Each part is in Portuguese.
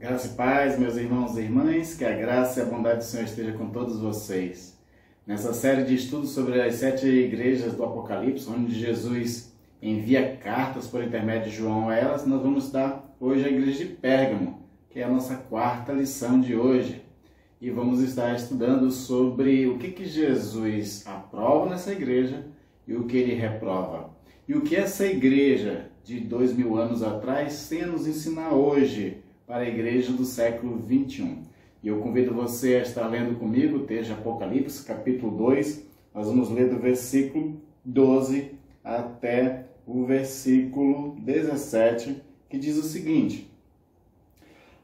Graça e paz, meus irmãos e irmãs, que a graça e a bondade do Senhor esteja com todos vocês. Nessa série de estudos sobre as 7 igrejas do Apocalipse, onde Jesus envia cartas por intermédio de João a elas, nós vamos estudar hoje a igreja de Pérgamo, que é a nossa 4ª lição de hoje. E vamos estar estudando sobre o que Jesus aprova nessa igreja e o que ele reprova. E o que essa igreja de 2000 anos atrás tem a nos ensinar hoje para a igreja do século 21. E eu convido você a estar lendo comigo o texto de Apocalipse, capítulo 2. Nós vamos ler do versículo 12 até o versículo 17, que diz o seguinte: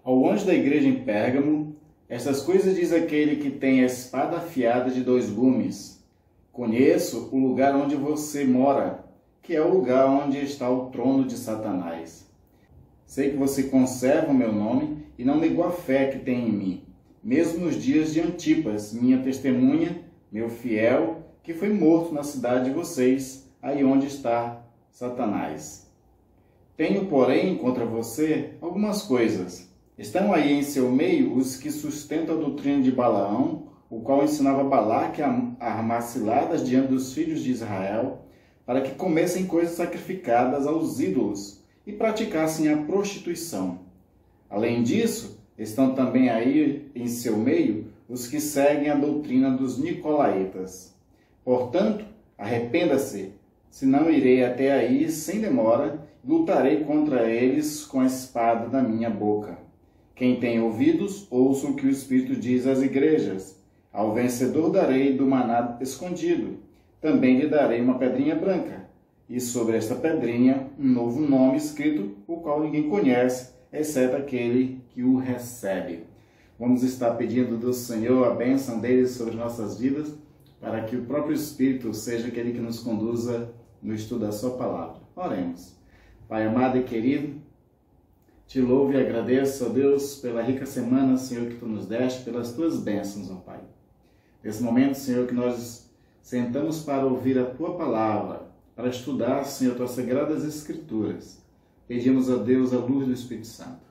Ao anjo da igreja em Pérgamo, estas coisas diz aquele que tem a espada afiada de 2 gumes. Conheço o lugar onde você mora, que é o lugar onde está o trono de Satanás. Sei que você conserva o meu nome e não negou a fé que tem em mim, mesmo nos dias de Antipas, minha testemunha, meu fiel, que foi morto na cidade de vocês, aí onde está Satanás. Tenho, porém, contra você algumas coisas. Estão aí em seu meio os que sustentam a doutrina de Balaão, o qual ensinava Balaque a armar ciladas diante dos filhos de Israel, para que comessem coisas sacrificadas aos ídolos e praticassem a prostituição. Além disso, estão também aí em seu meio os que seguem a doutrina dos nicolaítas. Portanto, arrependa-se, senão irei até aí sem demora e lutarei contra eles com a espada da minha boca. Quem tem ouvidos, ouça o que o Espírito diz às igrejas. Ao vencedor darei do maná escondido. Também lhe darei uma pedrinha branca. E sobre esta pedrinha, um novo nome escrito, o qual ninguém conhece, exceto aquele que o recebe. Vamos estar pedindo do Senhor a bênção dele sobre nossas vidas, para que o próprio Espírito seja aquele que nos conduza no estudo da sua palavra. Oremos. Pai amado e querido, te louvo e agradeço, ó Deus, pela rica semana, Senhor, que tu nos deste, pelas tuas bênçãos, ó Pai. Nesse momento, Senhor, que nós sentamos para ouvir a tua palavra, para estudar, Senhor, tuas sagradas escrituras, pedimos a Deus a luz do Espírito Santo.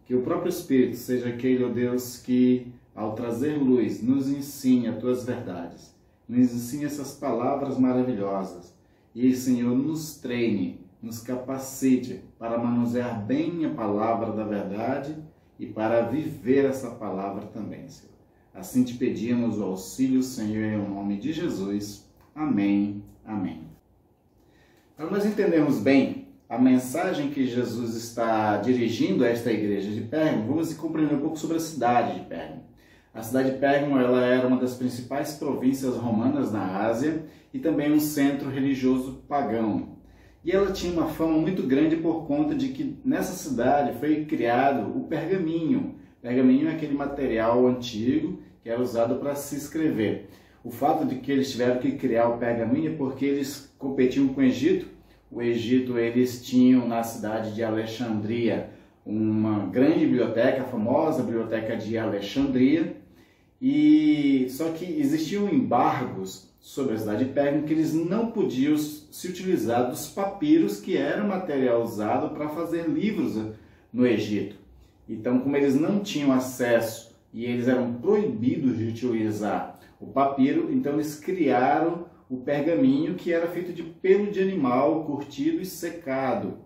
Que o próprio Espírito seja aquele, ó Deus, que, ao trazer luz, nos ensine as tuas verdades, nos ensine essas palavras maravilhosas e, Senhor, nos treine, nos capacite para manusear bem a palavra da verdade e para viver essa palavra também, Senhor. Assim te pedimos o auxílio, Senhor, em nome de Jesus. Amém. Amém. Para nós entendermos bem a mensagem que Jesus está dirigindo a esta igreja de Pérgamo, vamos compreender um pouco sobre a cidade de Pérgamo. A cidade de Pérgamo ela era uma das principais províncias romanas na Ásia e também um centro religioso pagão. E ela tinha uma fama muito grande por conta de que nessa cidade foi criado o pergaminho. O pergaminho é aquele material antigo que era usado para se escrever. O fato de que eles tiveram que criar o pergaminho é porque eles competiam com o Egito. O Egito, eles tinham na cidade de Alexandria uma grande biblioteca, a famosa biblioteca de Alexandria, e só que existiam embargos sobre a cidade de Pérgamo que eles não podiam se utilizar dos papiros, que era o material usado para fazer livros no Egito. Então, como eles não tinham acesso e eles eram proibidos de utilizar o papiro, então eles criaram o pergaminho, que era feito de pelo de animal curtido e secado.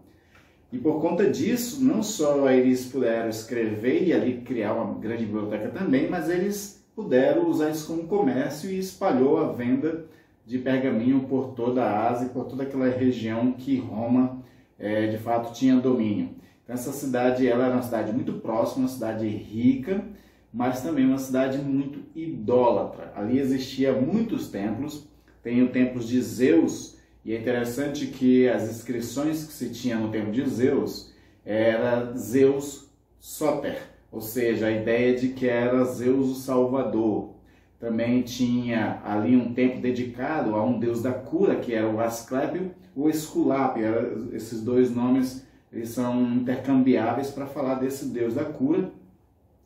E por conta disso, não só eles puderam escrever e ali criar uma grande biblioteca também, mas eles puderam usar isso como comércio e espalhou a venda de pergaminho por toda a Ásia, por toda aquela região que Roma de fato tinha domínio. Então essa cidade ela era uma cidade muito próxima, uma cidade rica, mas também uma cidade muito idólatra. Ali existiam muitos templos, tem o templo de Zeus, e é interessante que as inscrições que se tinha no templo de Zeus era Zeus Soter, ou seja, a ideia de que era Zeus o Salvador. Também tinha ali um templo dedicado a um deus da cura, que era o Asclépio ou Esculápio. Esses dois nomes eles são intercambiáveis para falar desse deus da cura.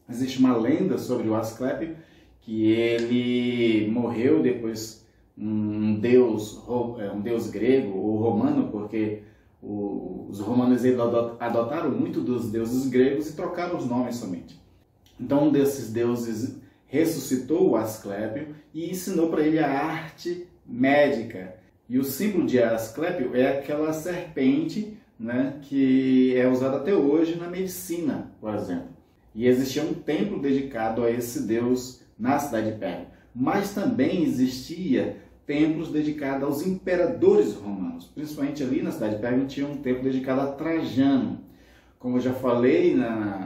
Existe uma lenda sobre o Asclépio, que ele morreu depois um deus grego ou romano, porque Os romanos adotaram muito dos deuses gregos e trocaram os nomes somente. Então um desses deuses ressuscitou o Asclépio e ensinou para ele a arte médica. E o símbolo de Asclépio é aquela serpente, né, que é usada até hoje na medicina, por exemplo. E existia um templo dedicado a esse deus na cidade de Pérgamo. Mas também existia templos dedicados aos imperadores romanos. Principalmente ali na cidade de Pérgamo tinha um templo dedicado a Trajano. Como eu já falei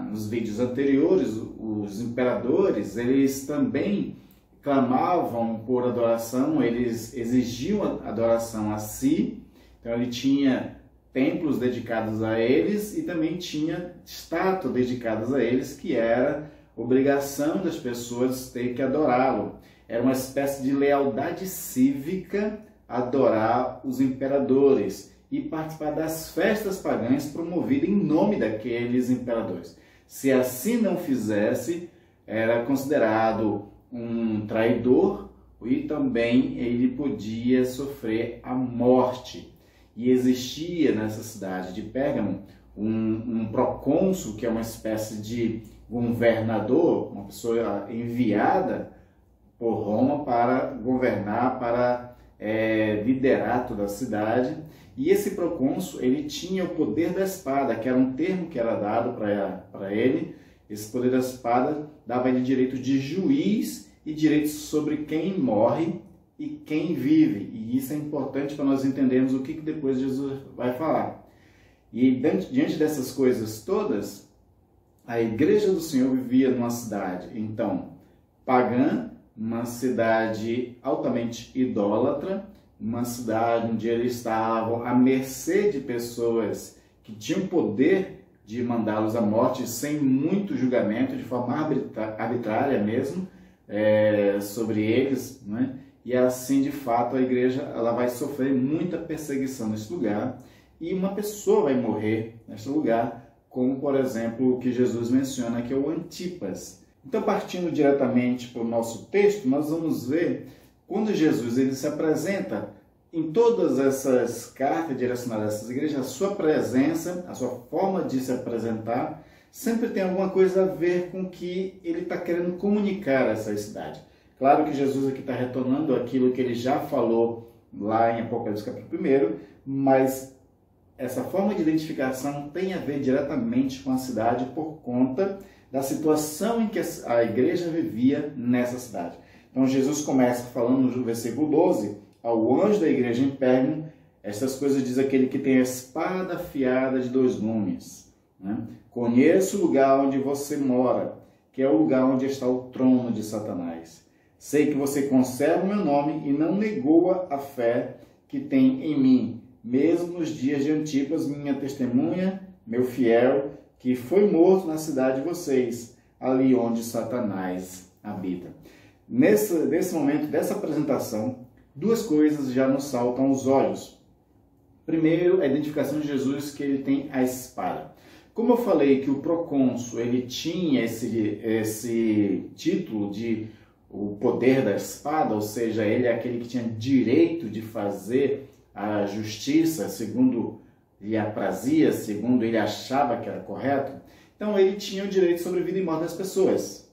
nos vídeos anteriores, os imperadores, eles também clamavam por adoração, eles exigiam adoração a si. Então ele tinha templos dedicados a eles e também tinha estátuas dedicadas a eles, que era obrigação das pessoas ter que adorá-lo. Era uma espécie de lealdade cívica adorar os imperadores e participar das festas pagãs promovidas em nome daqueles imperadores. Se assim não fizesse, era considerado um traidor e também ele podia sofrer a morte. E existia nessa cidade de Pérgamo um procônsul, que é uma espécie de governador, uma pessoa enviada por Roma para governar, para liderar toda a cidade. E esse procônsul, ele tinha o poder da espada, que era um termo que era dado para ele. Esse poder da espada dava a ele direito de juiz e direitos sobre quem morre e quem vive. E isso é importante para nós entendermos o que depois Jesus vai falar. E diante dessas coisas todas, a igreja do Senhor vivia numa cidade, então, pagã, uma cidade altamente idólatra, uma cidade onde eles estavam à mercê de pessoas que tinham poder de mandá-los à morte sem muito julgamento, de forma arbitrária mesmo, sobre eles, né? E assim, de fato, a igreja ela vai sofrer muita perseguição nesse lugar e uma pessoa vai morrer nesse lugar, como, por exemplo, o que Jesus menciona, que é o Antipas. Então, partindo diretamente para o nosso texto, nós vamos ver quando Jesus ele se apresenta em todas essas cartas direcionadas a essas igrejas, a sua presença, a sua forma de se apresentar, sempre tem alguma coisa a ver com o que ele está querendo comunicar a essa cidade. Claro que Jesus aqui está retornando aquilo que ele já falou lá em Apocalipse capítulo 1, mas essa forma de identificação tem a ver diretamente com a cidade por conta da situação em que a igreja vivia nessa cidade. Então Jesus começa falando no versículo 12, ao anjo da igreja em Pérgamo, essas coisas diz aquele que tem a espada afiada de 2 gumes. Né? Conheço o lugar onde você mora, que é o lugar onde está o trono de Satanás. Sei que você conserva o meu nome e não negou a fé que tem em mim, mesmo nos dias de Antipas, minha testemunha, meu fiel, que foi morto na cidade de vocês, ali onde Satanás habita. Nesse momento dessa apresentação, 2 coisas já nos saltam aos olhos. Primeiro, a identificação de Jesus, que ele tem a espada. Como eu falei que o procônsul ele tinha esse título de o poder da espada, ou seja, ele é aquele que tinha direito de fazer a justiça segundo lhe aprazia, segundo ele achava que era correto, então ele tinha o direito sobre a vida e morte das pessoas.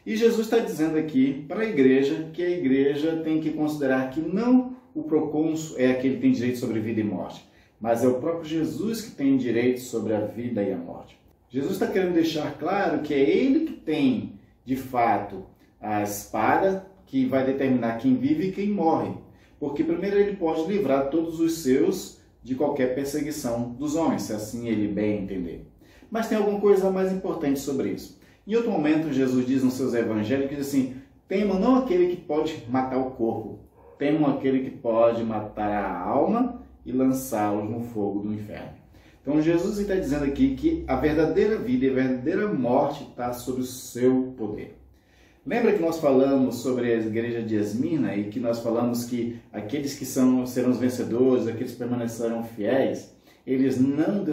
E Jesus está dizendo aqui para a igreja que a igreja tem que considerar que não o procônsul é aquele que tem direito sobre vida e morte, mas é o próprio Jesus que tem direito sobre a vida e a morte. Jesus está querendo deixar claro que é ele que tem, de fato, a espada que vai determinar quem vive e quem morre. Porque primeiro ele pode livrar todos os seus de qualquer perseguição dos homens, se assim ele bem entender. Mas tem alguma coisa mais importante sobre isso. Em outro momento, Jesus diz nos seus evangelhos, diz assim, temam não aquele que pode matar o corpo, temam aquele que pode matar a alma e lançá-los no fogo do inferno. Então Jesus está dizendo aqui que a verdadeira vida e a verdadeira morte está sob o seu poder. Lembra que nós falamos sobre a igreja de Esmirna e que nós falamos que aqueles que serão os vencedores, aqueles que permanecerão fiéis, eles não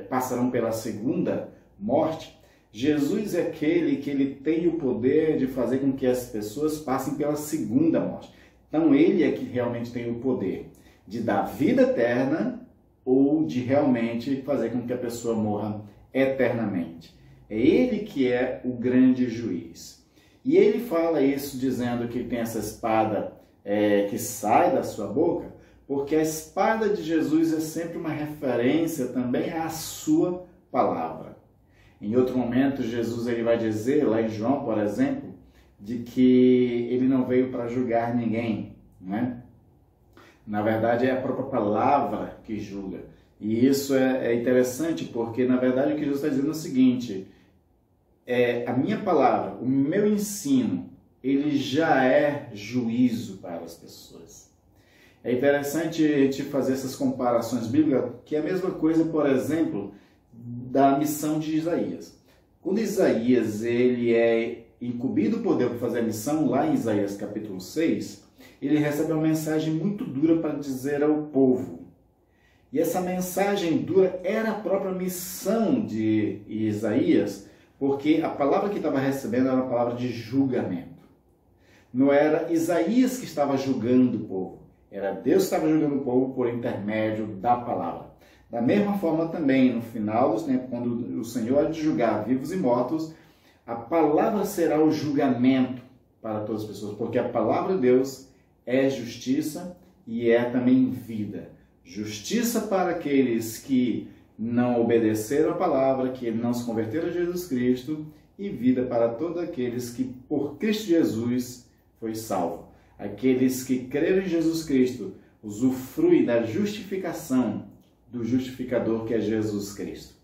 passarão pela segunda morte? Jesus é aquele que ele tem o poder de fazer com que as pessoas passem pela segunda morte. Então ele é que realmente tem o poder de dar vida eterna ou de realmente fazer com que a pessoa morra eternamente. É ele que é o grande juiz. E ele fala isso dizendo que tem essa espada que sai da sua boca, porque a espada de Jesus é sempre uma referência também à sua palavra. Em outro momento, Jesus ele vai dizer, lá em João, por exemplo, de que ele não veio para julgar ninguém, né? Na verdade, é a própria palavra que julga. E isso é interessante, porque, na verdade, o que Jesus está dizendo é o seguinte: a minha palavra, o meu ensino, ele já é juízo para as pessoas. É interessante te fazer essas comparações bíblicas, que é a mesma coisa, por exemplo, da missão de Isaías. Quando Isaías ele é incumbido por Deus para fazer a missão, lá em Isaías capítulo 6, ele recebe uma mensagem muito dura para dizer ao povo. E essa mensagem dura era a própria missão de Isaías, porque a palavra que estava recebendo era uma palavra de julgamento. Não era Isaías que estava julgando o povo, era Deus que estava julgando o povo por intermédio da palavra. Da mesma forma também, no final dos tempos, quando o Senhor há de julgar vivos e mortos, a palavra será o julgamento para todas as pessoas, porque a palavra de Deus é justiça e é também vida. Justiça para aqueles que não obedeceram a palavra, que não se converteram a Jesus Cristo, e vida para todos aqueles que por Cristo Jesus foi salvo. Aqueles que creram em Jesus Cristo usufruem da justificação do justificador que é Jesus Cristo.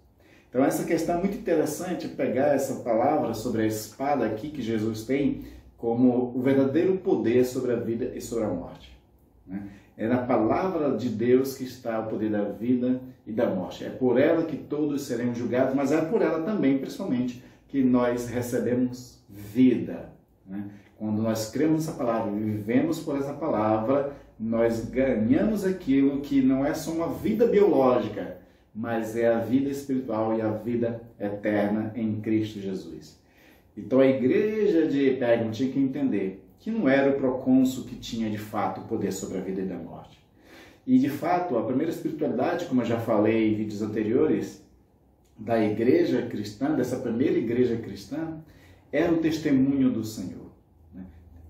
Então essa questão é muito interessante, pegar essa palavra sobre a espada aqui que Jesus tem como o verdadeiro poder sobre a vida e sobre a morte, né? É na palavra de Deus que está o poder da vida e da morte. É por ela que todos seremos julgados, mas é por ela também, principalmente, que nós recebemos vida, né? Quando nós cremos nessa palavra e vivemos por essa palavra, nós ganhamos aquilo que não é só uma vida biológica, mas é a vida espiritual e a vida eterna em Cristo Jesus. Então a igreja de Pérgamo tinha que entender que não era o procônsul que tinha de fato o poder sobre a vida e da morte. E de fato, a primeira espiritualidade, como eu já falei em vídeos anteriores, da igreja cristã, dessa primeira igreja cristã, era o testemunho do Senhor, né?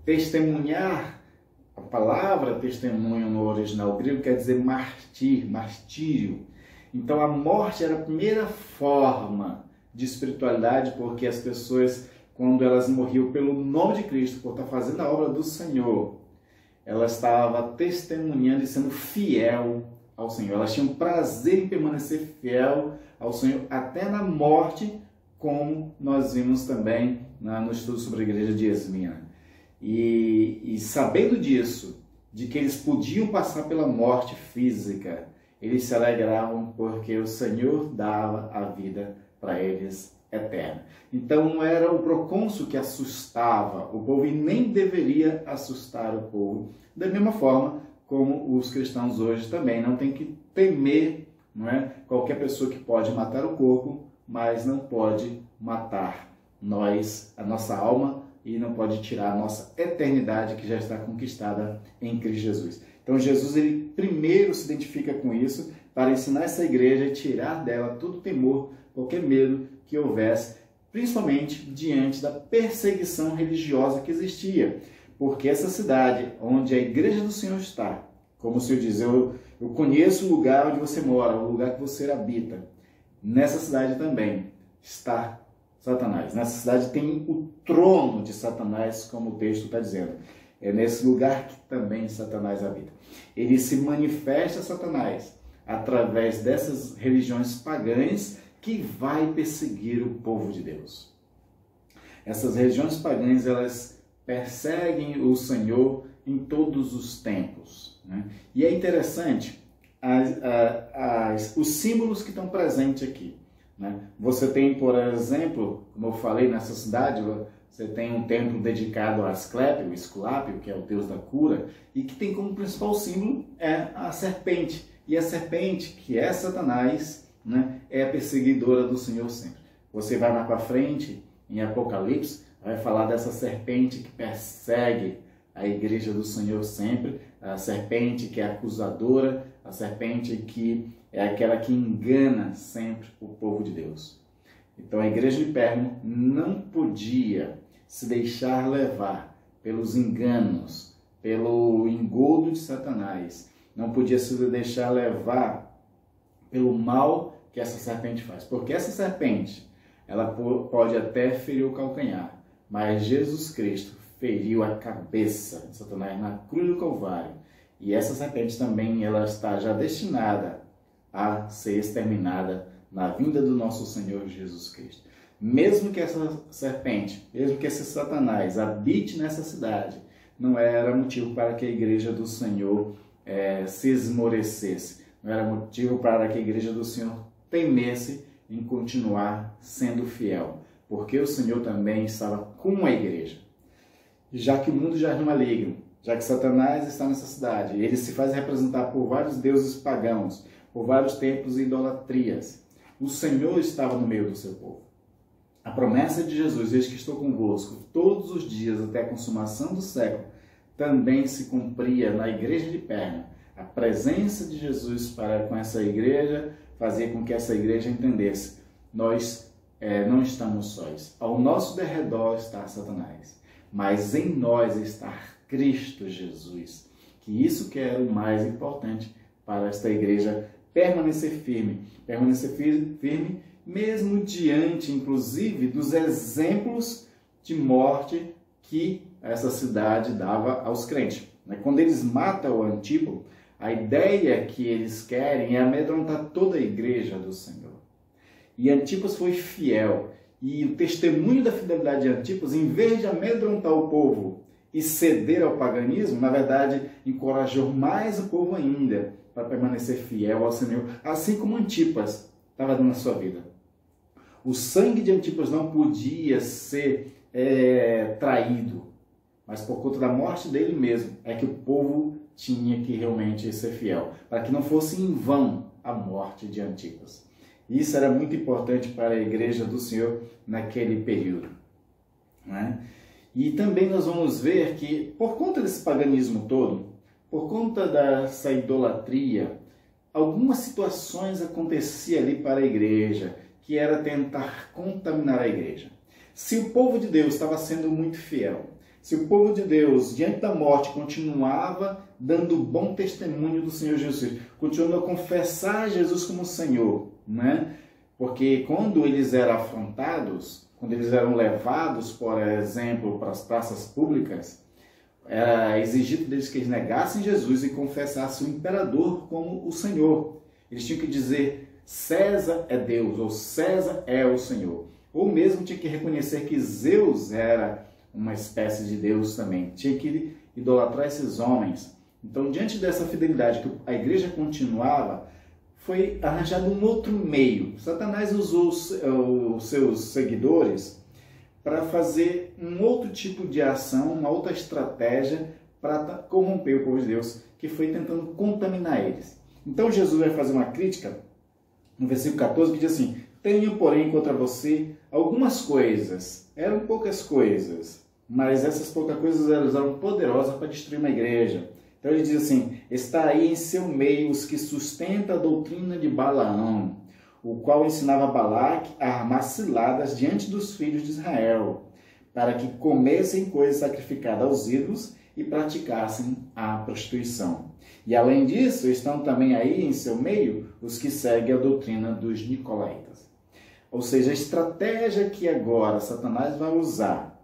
Testemunhar, a palavra testemunho no original grego quer dizer martírio. Então a morte era a primeira forma de espiritualidade, porque as pessoas, quando elas morriam pelo nome de Cristo, por estar fazendo a obra do Senhor, elas estavam testemunhando e sendo fiel ao Senhor. Elas tinham prazer em permanecer fiel ao Senhor até na morte, como nós vimos também no estudo sobre a igreja de Esmirna. E sabendo disso, de que eles podiam passar pela morte física, eles se alegravam porque o Senhor dava a vida para eles eterna. Então não era o procônsul que assustava o povo e nem deveria assustar o povo. Da mesma forma como os cristãos hoje também não tem que temer, não é? Qualquer pessoa que pode matar o corpo, mas não pode matar a nossa alma, e não pode tirar a nossa eternidade que já está conquistada em Cristo Jesus. Então Jesus ele primeiro se identifica com isso para ensinar essa igreja e tirar dela todo temor, qualquer medo que houvesse, principalmente diante da perseguição religiosa que existia. Porque essa cidade onde a igreja do Senhor está, como o Senhor diz, eu conheço o lugar onde você mora, o lugar que você habita. Nessa cidade também está Satanás. Nessa cidade tem o trono de Satanás, como o texto está dizendo. É nesse lugar que também Satanás habita. Ele se manifesta, Satanás, através dessas religiões pagãs que vai perseguir o povo de Deus. Essas religiões pagãs, elas perseguem o Senhor em todos os tempos, né? E é interessante os símbolos que estão presentes aqui, né? Você tem, por exemplo, como eu falei, nessa cidade, você tem um templo dedicado a Asclépio, o Esculápio, que é o deus da cura, e que tem como principal símbolo a serpente. E a serpente, que é Satanás, né, é a perseguidora do Senhor sempre. Você vai mais para frente, em Apocalipse, vai falar dessa serpente que persegue a igreja do Senhor sempre, a serpente que é acusadora, a serpente que é aquela que engana sempre o povo de Deus. Então a igreja de Pérgamo não podia se deixar levar pelos enganos, pelo engodo de Satanás, não podia se deixar levar pelo mal que essa serpente faz, porque essa serpente, ela pode até ferir o calcanhar, mas Jesus Cristo feriu a cabeça de Satanás na cruz do Calvário, e essa serpente também ela está já destinada a ser exterminada na vinda do nosso Senhor Jesus Cristo. Mesmo que essa serpente, mesmo que esse Satanás habite nessa cidade, não era motivo para que a igreja do Senhor se esmorecesse, não era motivo para que a igreja do Senhor temesse em continuar sendo fiel, porque o Senhor também estava com a igreja. Já que o mundo já é maligno, já que Satanás está nessa cidade, ele se faz representar por vários deuses pagãos, por vários templos e idolatrias, o Senhor estava no meio do seu povo. A promessa de Jesus, eis que estou convosco todos os dias até a consumação do século, também se cumpria na igreja de Pérgamo. A presença de Jesus para com essa igreja fazia com que essa igreja entendesse: nós não estamos sós. Ao nosso derredor está Satanás, mas em nós está Cristo Jesus. Que isso que era o mais importante para esta igreja permanecer firme mesmo diante, inclusive, dos exemplos de morte que essa cidade dava aos crentes. Quando eles matam o Antípalo, a ideia que eles querem é amedrontar toda a igreja do Senhor. E Antipas foi fiel, e o testemunho da fidelidade de Antipas, em vez de amedrontar o povo e ceder ao paganismo, na verdade, encorajou mais o povo ainda para permanecer fiel ao Senhor, assim como Antipas estava dando a sua vida. O sangue de Antipas não podia ser traído, mas por conta da morte dele mesmo, é que o povo tinha que realmente ser fiel, para que não fosse em vão a morte de Antipas. Isso era muito importante para a igreja do Senhor naquele período, né? E também nós vamos ver que, por conta desse paganismo todo, por conta dessa idolatria, algumas situações aconteciam ali para a igreja, que era tentar contaminar a igreja. Se o povo de Deus estava sendo muito fiel, se o povo de Deus, diante da morte, continuava dando bom testemunho do Senhor Jesus, continuando a confessar Jesus como Senhor, né? Porque quando eles eram afrontados, quando eles eram levados, por exemplo, para as praças públicas, era exigido deles que eles negassem Jesus e confessassem o imperador como o Senhor. Eles tinham que dizer: César é Deus, ou César é o Senhor. Ou mesmo tinha que reconhecer que Zeus era uma espécie de Deus também. Tinha que idolatrar esses homens. Então, diante dessa fidelidade que a igreja continuava, foi arranjado um outro meio. Satanás usou os seus seguidores para fazer um outro tipo de ação, uma outra estratégia para corromper o povo de Deus, que foi tentando contaminar eles. Então, Jesus vai fazer uma crítica no versículo 14, que diz assim: tenho, porém, contra você algumas coisas. Eram poucas coisas, mas essas poucas coisas eram poderosas para destruir uma igreja. Então ele diz assim: está aí em seu meio os que sustentam a doutrina de Balaão, o qual ensinava Balaque a armar ciladas diante dos filhos de Israel, para que comessem coisas sacrificadas aos ídolos e praticassem a prostituição. E além disso, estão também aí em seu meio os que seguem a doutrina dos nicolaítas. Ou seja, a estratégia que agora Satanás vai usar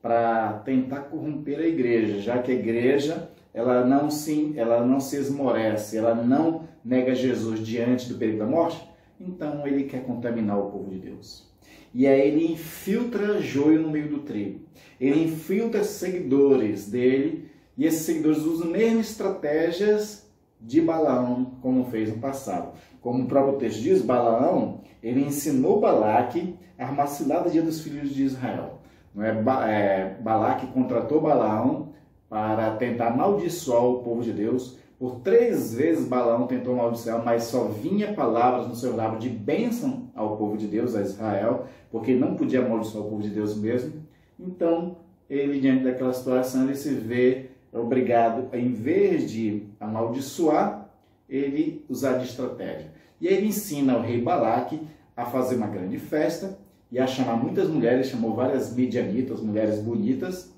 para tentar corromper a igreja, já que a igreja ela não se esmorece, ela não nega Jesus diante do perigo da morte, então ele quer contaminar o povo de Deus. E aí ele infiltra joio no meio do trigo. Ele infiltra seguidores dele, e esses seguidores usam as mesmas estratégias de Balaão, como fez no passado. Como o próprio texto diz, Balaão, ele ensinou Balaque a armar cilada diante dos filhos de Israel. Não é? Balaque contratou Balaão para tentar amaldiçoar o povo de Deus. Por 3 vezes Balaão tentou amaldiçoar, mas só vinha palavras no seu lábio de bênção ao povo de Deus, a Israel, porque não podia amaldiçoar o povo de Deus mesmo. Então, ele, diante daquela situação, ele se vê é obrigado, em vez de amaldiçoar, ele usar de estratégia. E aí ele ensina o rei Balaque a fazer uma grande festa e a chamar muitas mulheres, chamou várias midianitas, mulheres bonitas,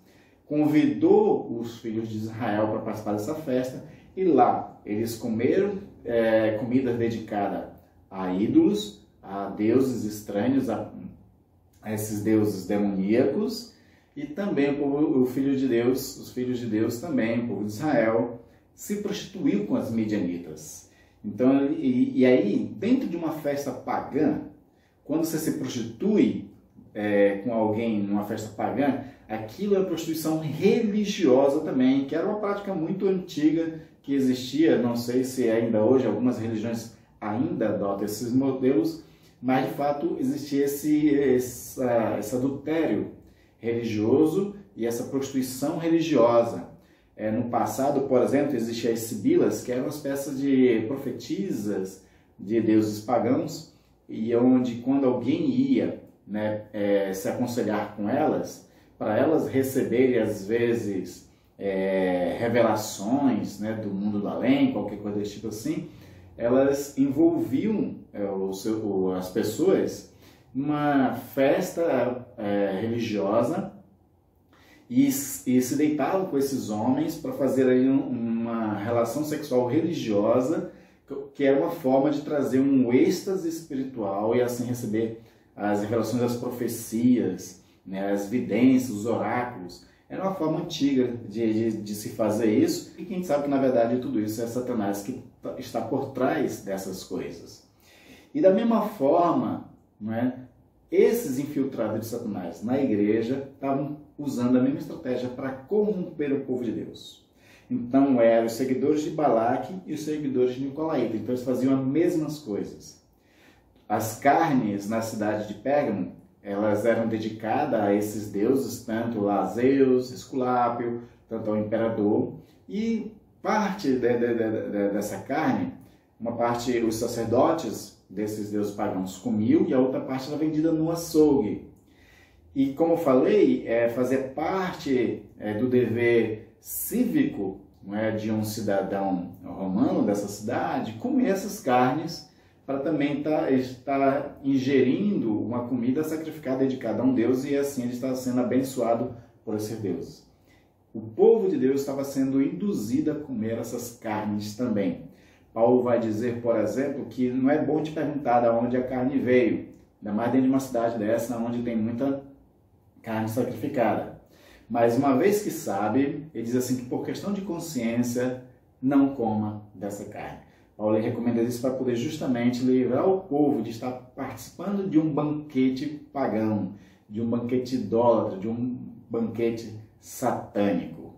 convidou os filhos de Israel para participar dessa festa e lá eles comeram comida dedicada a ídolos, a deuses estranhos, a esses deuses demoníacos, e também os filhos de Deus também, o povo de Israel, se prostituiu com as midianitas. Então, e aí, dentro de uma festa pagã, quando você se prostitui com alguém numa festa pagã, aquilo é prostituição religiosa também, que era uma prática muito antiga que existia, não sei se ainda hoje algumas religiões ainda adotam esses modelos, mas de fato existia esse adultério religioso e essa prostituição religiosa. No passado, por exemplo, existiam as sibilas, que eram uma espécie de profetisas de deuses pagãos, e onde quando alguém ia se aconselhar com elas, para elas receberem às vezes revelações do mundo do além, qualquer coisa desse tipo assim, elas envolviam as pessoas numa festa religiosa e se deitavam com esses homens para fazer aí uma relação sexual religiosa, que era uma forma de trazer um êxtase espiritual e assim receber as revelações das profecias, as vidências, os oráculos. Era uma forma antiga de se fazer isso, e quem sabe que na verdade tudo isso é Satanás que está por trás dessas coisas. E da mesma forma, esses infiltrados de Satanás na igreja estavam usando a mesma estratégia para corromper o povo de Deus. Então eram os seguidores de Balaque e os seguidores de Nicolaíta. Então eles faziam as mesmas coisas. As carnes na cidade de Pérgamo, elas eram dedicadas a esses deuses, tanto lá Zeus, Esculápio, tanto ao imperador. E parte dessa carne, uma parte os sacerdotes desses deuses pagãos comiam e a outra parte era vendida no açougue. E como eu falei, fazia parte do dever cívico de um cidadão romano dessa cidade comer essas carnes para também estar ingerindo uma comida sacrificada dedicada a um Deus, e assim ele estava sendo abençoado por esses deuses. O povo de Deus estava sendo induzido a comer essas carnes também. Paulo vai dizer, por exemplo, que não é bom te perguntar de onde a carne veio, ainda mais dentro de uma cidade dessa, onde tem muita carne sacrificada. Mas uma vez que sabe, ele diz assim que por questão de consciência, não coma dessa carne. Paulo recomenda isso para poder justamente livrar o povo de estar participando de um banquete pagão, de um banquete idólatra, de um banquete satânico.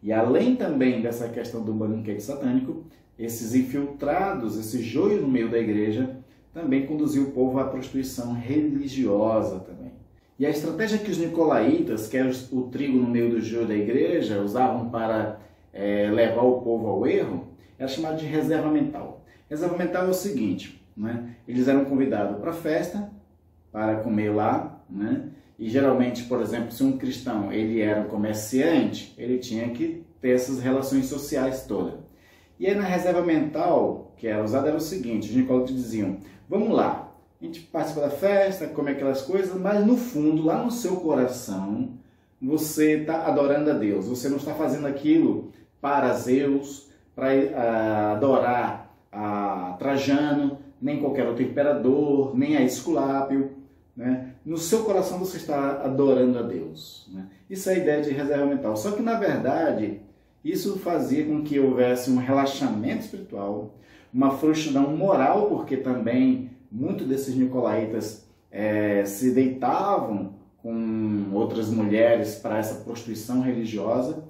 E além também dessa questão do banquete satânico, esses infiltrados, esse joio no meio da igreja, também conduziu o povo à prostituição religiosa também. E a estratégia que os nicolaítas, que era o trigo no meio do joio da igreja, usavam para levar o povo ao erro, era chamada de reserva mental. Reserva mental é o seguinte, eles eram convidados para a festa, para comer lá, e geralmente, por exemplo, se um cristão ele era um comerciante, ele tinha que ter essas relações sociais todas. E aí na reserva mental que era usada era o seguinte, os nicolaítas diziam, vamos lá, a gente participa da festa, come aquelas coisas, mas no fundo, lá no seu coração, você está adorando a Deus, você não está fazendo aquilo para Zeus, para adorar a Trajano, nem qualquer outro imperador, nem a Esculápio. No seu coração você está adorando a Deus. Isso é a ideia de reserva mental. Só que, na verdade, isso fazia com que houvesse um relaxamento espiritual, uma frouxidão moral, porque também muitos desses nicolaítas se deitavam com outras mulheres para essa prostituição religiosa.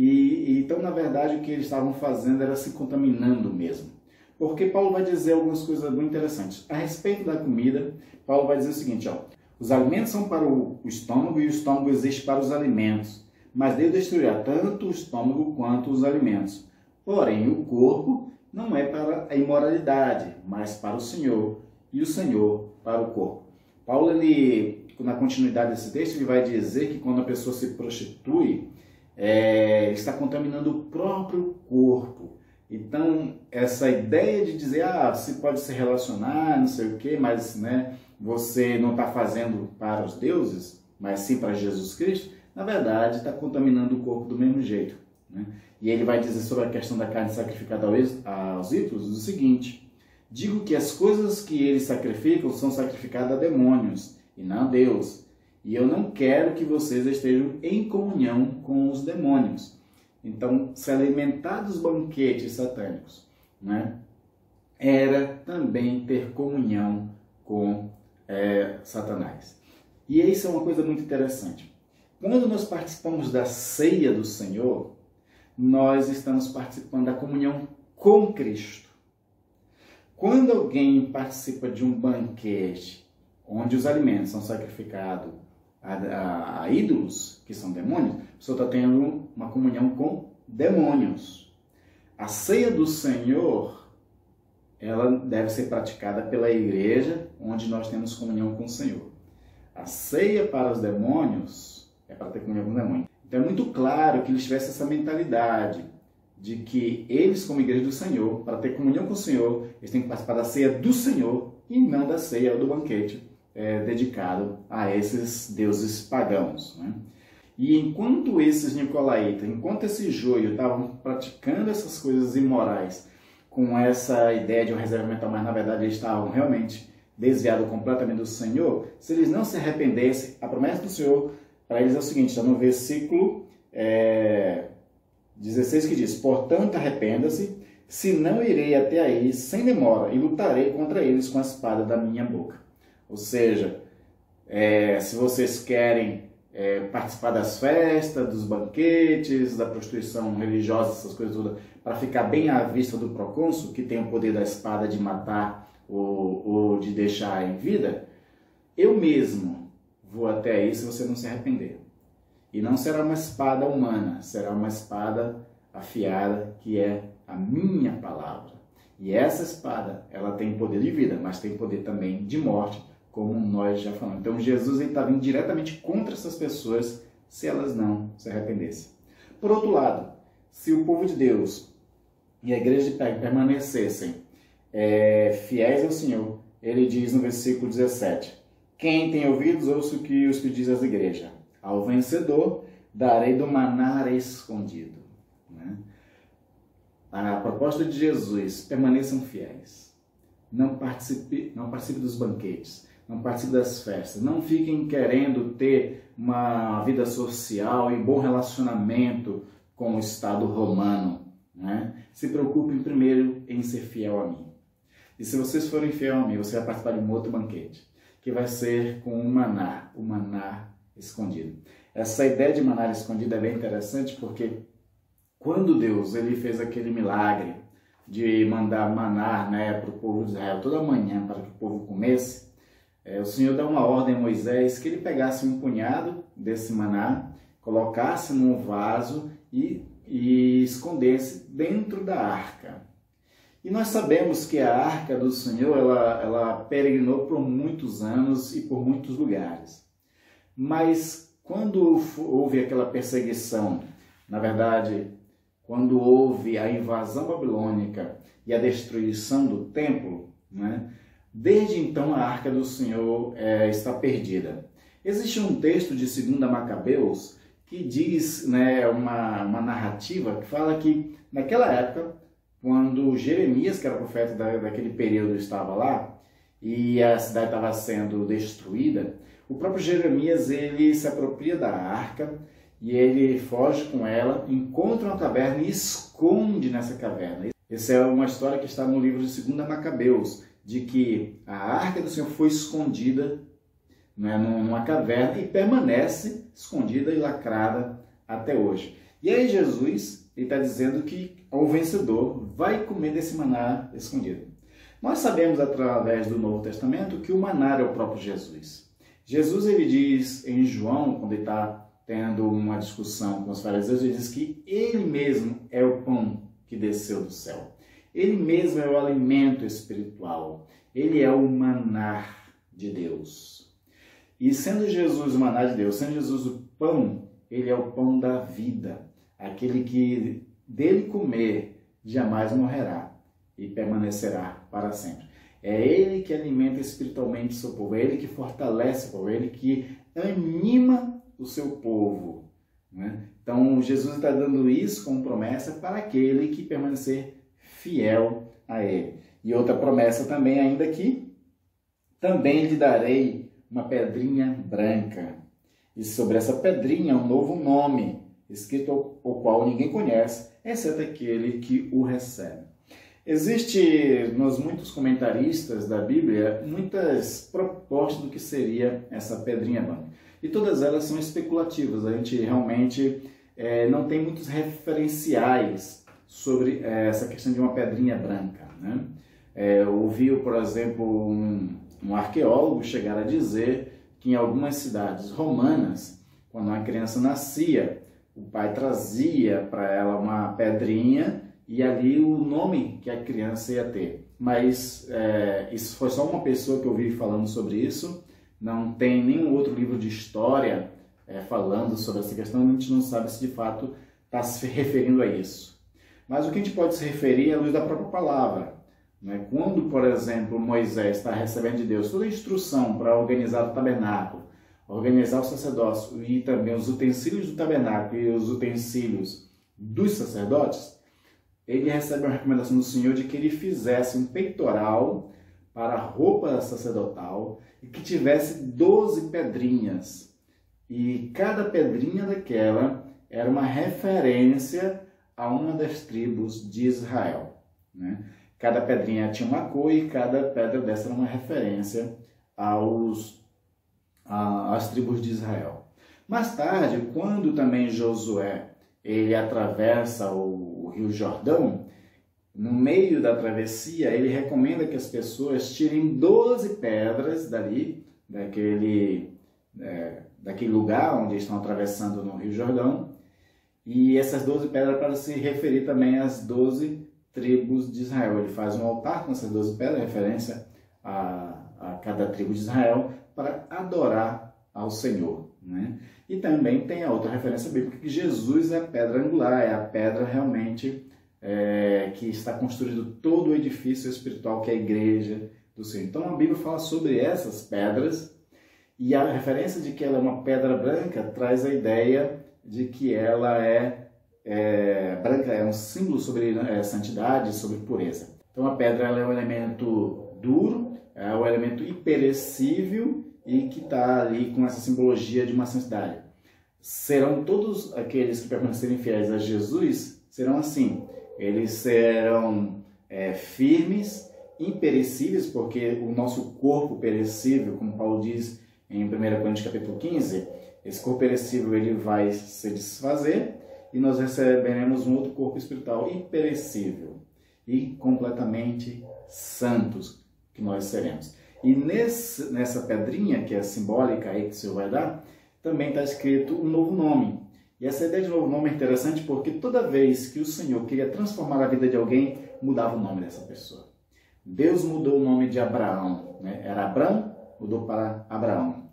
Então, na verdade, o que eles estavam fazendo era se contaminando mesmo. Porque Paulo vai dizer algumas coisas muito interessantes. A respeito da comida, Paulo vai dizer o seguinte, os alimentos são para o estômago e o estômago existe para os alimentos. Mas Deus destruirá tanto o estômago quanto os alimentos. Porém, o corpo não é para a imoralidade, mas para o Senhor, e o Senhor para o corpo. Paulo, na continuidade desse texto, ele vai dizer que quando a pessoa se prostitui, ele está contaminando o próprio corpo. Então, essa ideia de dizer, você pode se relacionar, não sei o quê, mas né, você não está fazendo para os deuses, mas sim para Jesus Cristo, na verdade está contaminando o corpo do mesmo jeito. Né? E ele vai dizer sobre a questão da carne sacrificada aos ídolos o seguinte: digo que as coisas que eles sacrificam são sacrificadas a demônios e não a Deus. E eu não quero que vocês estejam em comunhão com os demônios. Então, se alimentar dos banquetes satânicos, né, era também ter comunhão com Satanás. E isso é uma coisa muito interessante. Quando nós participamos da ceia do Senhor, nós estamos participando da comunhão com Cristo. Quando alguém participa de um banquete onde os alimentos são sacrificados a ídolos, que são demônios, a pessoa está tendo uma comunhão com demônios. A ceia do Senhor, ela deve ser praticada pela igreja, onde nós temos comunhão com o Senhor. A ceia para os demônios é para ter comunhão com o demônio. Então é muito claro que eles tivessem essa mentalidade de que eles, como igreja do Senhor, para ter comunhão com o Senhor, eles têm que participar da ceia do Senhor e não da ceia ou do banquete dedicado a esses deuses pagãos. Né? E enquanto esses nicolaítas, enquanto esse joio estavam praticando essas coisas imorais, com essa ideia de um reserva mental, mas na verdade eles estavam realmente desviados completamente do Senhor, se eles não se arrependessem, a promessa do Senhor para eles é o seguinte, está no versículo 16 que diz: portanto arrependa-se, senão irei até aí sem demora e lutarei contra eles com a espada da minha boca. Ou seja, se vocês querem participar das festas, dos banquetes, da prostituição religiosa, essas coisas todas, para ficar bem à vista do procônsul, que tem o poder da espada de matar ou de deixar em vida, eu mesmo vou até aí se você não se arrepender. E não será uma espada humana, será uma espada afiada, que é a minha palavra. E essa espada, ela tem poder de vida, mas tem poder também de morte, como nós já falamos. Então Jesus está vindo diretamente contra essas pessoas se elas não se arrependessem. Por outro lado, se o povo de Deus e a igreja permanecessem fiéis ao Senhor, ele diz no versículo 17: quem tem ouvidos, ouça o que os diz as igrejas. Ao vencedor darei do maná escondido. Né? A proposta de Jesus: permaneçam fiéis. Não participe dos banquetes. Não participe das festas. Não fiquem querendo ter uma vida social e bom relacionamento com o Estado romano. Né? Se preocupem primeiro em ser fiel a mim. E se vocês forem fiel a mim, você vai participar de um outro banquete, que vai ser com o maná escondido. Essa ideia de maná escondido é bem interessante, porque quando Deus ele fez aquele milagre de mandar maná, né, para o povo de Israel toda manhã para que o povo comesse, o Senhor dá uma ordem a Moisés que ele pegasse um punhado desse maná, colocasse num vaso e escondesse dentro da arca. E nós sabemos que a arca do Senhor ela peregrinou por muitos anos e por muitos lugares. Mas quando houve aquela perseguição, na verdade, quando houve a invasão babilônica e a destruição do templo, né, desde então a arca do Senhor está perdida. Existe um texto de 2 Macabeus que diz, né, uma narrativa que fala que naquela época, quando Jeremias, que era profeta daquele período, estava lá e a cidade estava sendo destruída, o próprio Jeremias ele se apropria da arca e ele foge com ela, encontra uma caverna e esconde nessa caverna. Essa é uma história que está no livro de 2 Macabeus, de que a arca do Senhor foi escondida, né, numa caverna e permanece escondida e lacrada até hoje. E aí Jesus está dizendo que o vencedor vai comer desse maná escondido. Nós sabemos através do Novo Testamento que o maná é o próprio Jesus. Jesus ele diz em João, quando ele está tendo uma discussão com os fariseus, ele diz que ele mesmo é o pão que desceu do céu. Ele mesmo é o alimento espiritual. Ele é o maná de Deus. E sendo Jesus o maná de Deus, sendo Jesus o pão, ele é o pão da vida. aquele que dele comer jamais morrerá e permanecerá para sempre. É Ele que alimenta espiritualmente o seu povo, é Ele que fortalece o povo, é Ele que anima o seu povo, né? Então, Jesus está dando isso como promessa para aquele que permanecer fiel a Ele. E outra promessa também ainda aqui, também lhe darei uma pedrinha branca. E sobre essa pedrinha um novo nome, escrito o qual ninguém conhece, exceto aquele que o recebe. Existe nos muitos comentaristas da Bíblia muitas propostas do que seria essa pedrinha branca. E todas elas são especulativas, a gente realmente não tem muitos referenciais sobre essa questão de uma pedrinha branca, né? Ouviu, por exemplo, um arqueólogo chegar a dizer que em algumas cidades romanas, quando uma criança nascia, o pai trazia para ela uma pedrinha e ali o nome que a criança ia ter. Mas isso foi só uma pessoa que eu vi falando sobre isso, não tem nenhum outro livro de história falando sobre essa questão, a gente não sabe se de fato está se referindo a isso. Mas o que a gente pode se referir é à luz da própria palavra, né? Quando, por exemplo, Moisés está recebendo de Deus toda a instrução para organizar o tabernáculo, organizar o sacerdócio e também os utensílios do tabernáculo e os utensílios dos sacerdotes, ele recebe uma recomendação do Senhor de que ele fizesse um peitoral para a roupa sacerdotal e que tivesse 12 pedrinhas. E cada pedrinha daquela era uma referência a uma das tribos de Israel, né? Cada pedrinha tinha uma cor e cada pedra dessa era uma referência às tribos de Israel. Mais tarde, quando também Josué ele atravessa o Rio Jordão, no meio da travessia, ele recomenda que as pessoas tirem 12 pedras dali, daquele lugar onde estão atravessando no Rio Jordão, e essas 12 pedras para se referir também às 12 tribos de Israel. Ele faz um altar com essas 12 pedras, referência a cada tribo de Israel, para adorar ao Senhor, né? E também tem a outra referência bíblica, que Jesus é a pedra angular, é a pedra realmente que está construído todo o edifício espiritual que é a igreja do Senhor. Então a Bíblia fala sobre essas pedras, e a referência de que ela é uma pedra branca traz a ideia de que ela branca, é um símbolo sobre santidade, sobre pureza. Então a pedra ela é um elemento duro, é um elemento imperecível e que está ali com essa simbologia de uma santidade. Serão todos aqueles que permanecerem fiéis a Jesus, serão assim, eles serão firmes, imperecíveis, porque o nosso corpo perecível, como Paulo diz em 1 Coríntios capítulo 15, esse corpo perecível ele vai se desfazer e nós receberemos um outro corpo espiritual imperecível e completamente santos que nós seremos. E nessa pedrinha que é simbólica aí que o Senhor vai dar, também está escrito um novo nome. E essa ideia de novo nome é interessante porque toda vez que o Senhor queria transformar a vida de alguém, mudava o nome dessa pessoa. Deus mudou o nome de Abraão, né? Era Abrão, mudou para Abraão.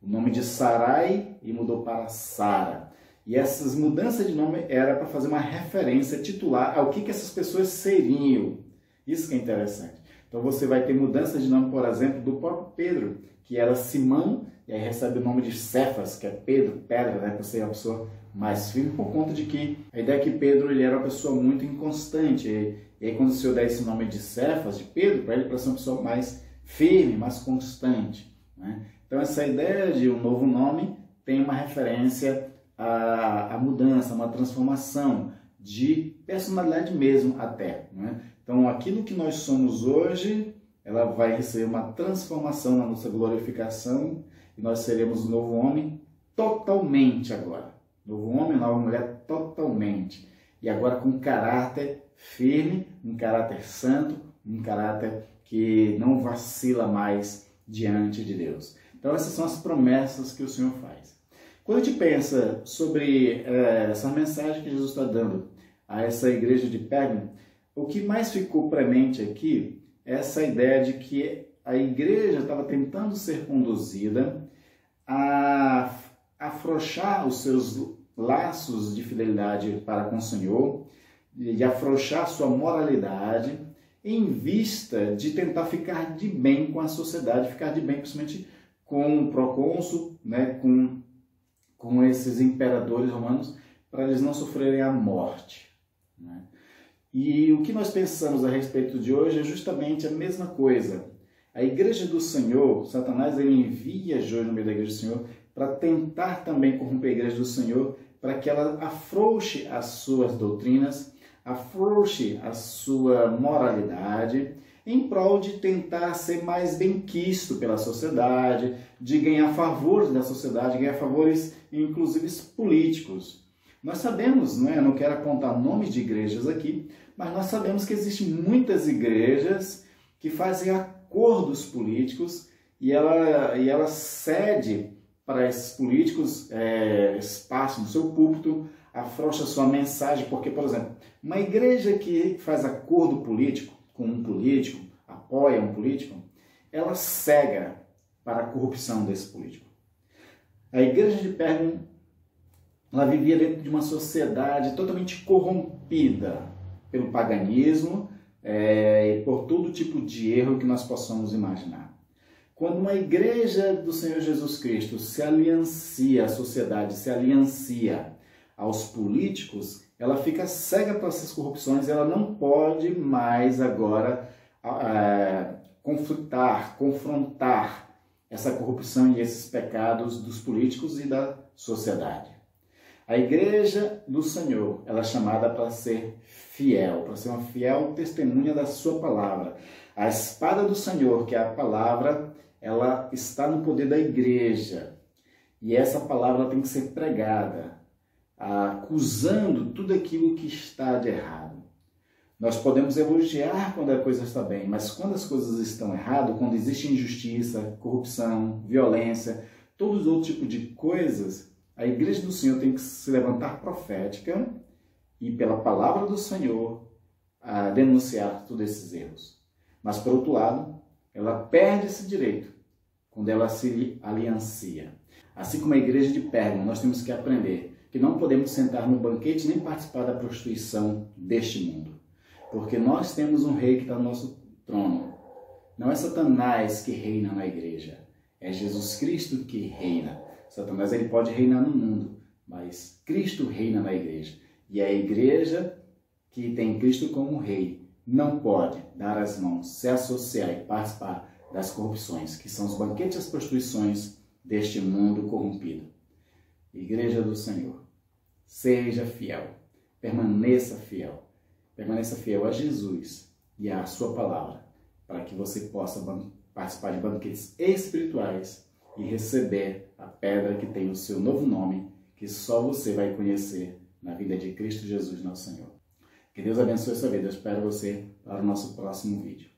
O nome de Sarai e mudou para Sara. E essas mudanças de nome era para fazer uma referência titular ao que essas pessoas seriam. Isso que é interessante. Então você vai ter mudança de nome, por exemplo, do próprio Pedro, que era Simão, e aí recebe o nome de Cefas, que é Pedro, pedra, né, para ser uma pessoa mais firme, por conta de que a ideia é que Pedro ele era uma pessoa muito inconstante. E aí quando o Senhor dá esse nome de Cefas, de Pedro, para ele para ser uma pessoa mais firme, mais constante, né? Então essa ideia de um novo nome tem uma referência à mudança, uma transformação de personalidade mesmo até, né? Então aquilo que nós somos hoje, ela vai receber uma transformação na nossa glorificação e nós seremos um novo homem totalmente agora. Novo homem, nova mulher totalmente. E agora com caráter firme, um caráter santo, um caráter que não vacila mais diante de Deus. Então essas são as promessas que o Senhor faz. Quando a gente pensa sobre essa mensagem que Jesus está dando a essa igreja de Pérgamo, o que mais ficou premente aqui é essa ideia de que a igreja estava tentando ser conduzida a afrouxar os laços de fidelidade para com o Senhor, de afrouxar sua moralidade, em vista de tentar ficar de bem com a sociedade, ficar de bem principalmente com o procônsul, né, com esses imperadores romanos, para eles não sofrerem a morte, né? E o que nós pensamos a respeito de hoje é justamente a mesma coisa. A Igreja do Senhor, Satanás ele envia João no meio da Igreja do Senhor para tentar também corromper a Igreja do Senhor, para que ela afrouxe as suas doutrinas, afrouxe a sua moralidade, em prol de tentar ser mais benquisto pela sociedade, de ganhar favores da sociedade, ganhar favores inclusive políticos. Nós sabemos, né, eu não quero apontar nomes de igrejas aqui, mas nós sabemos que existem muitas igrejas que fazem acordos políticos e ela cede para esses políticos espaço no seu púlpito, afrouxa sua mensagem, porque, por exemplo, uma igreja que faz acordo político com um político, apoia um político, ela cega para a corrupção desse político. A igreja de Pérgamo, ela vivia dentro de uma sociedade totalmente corrompida pelo paganismo e por todo tipo de erro que nós possamos imaginar. Quando uma igreja do Senhor Jesus Cristo se aliancia à sociedade, se aliancia aos políticos, ela fica cega para essas corrupções, ela não pode mais agora confrontar essa corrupção e esses pecados dos políticos e da sociedade. A Igreja do Senhor, ela é chamada para ser fiel, para ser uma fiel testemunha da sua palavra. A espada do Senhor, que é a palavra, ela está no poder da igreja. E essa palavra tem que ser pregada, acusando tudo aquilo que está de errado. Nós podemos elogiar quando a coisa está bem, mas quando as coisas estão erradas, quando existe injustiça, corrupção, violência, todos os outros tipos de coisas, a Igreja do Senhor tem que se levantar profética e, pela palavra do Senhor, denunciar todos esses erros. Mas, por outro lado, ela perde esse direito quando ela se aliancia. Assim como a Igreja de Pérgamo, nós temos que aprender que não podemos sentar no banquete nem participar da prostituição deste mundo. Porque nós temos um rei que está no nosso trono. Não é Satanás que reina na igreja, é Jesus Cristo que reina. Satanás ele pode reinar no mundo, mas Cristo reina na igreja. E a igreja que tem Cristo como rei não pode dar as mãos, se associar e participar das corrupções, que são os banquetes e as prostituições deste mundo corrompido. Igreja do Senhor, seja fiel, permaneça fiel a Jesus e à sua palavra, para que você possa participar de banquetes espirituais e receber a pedra que tem o seu novo nome, que só você vai conhecer na vida de Cristo Jesus, nosso Senhor. Que Deus abençoe a sua vida. Eu espero você para o nosso próximo vídeo.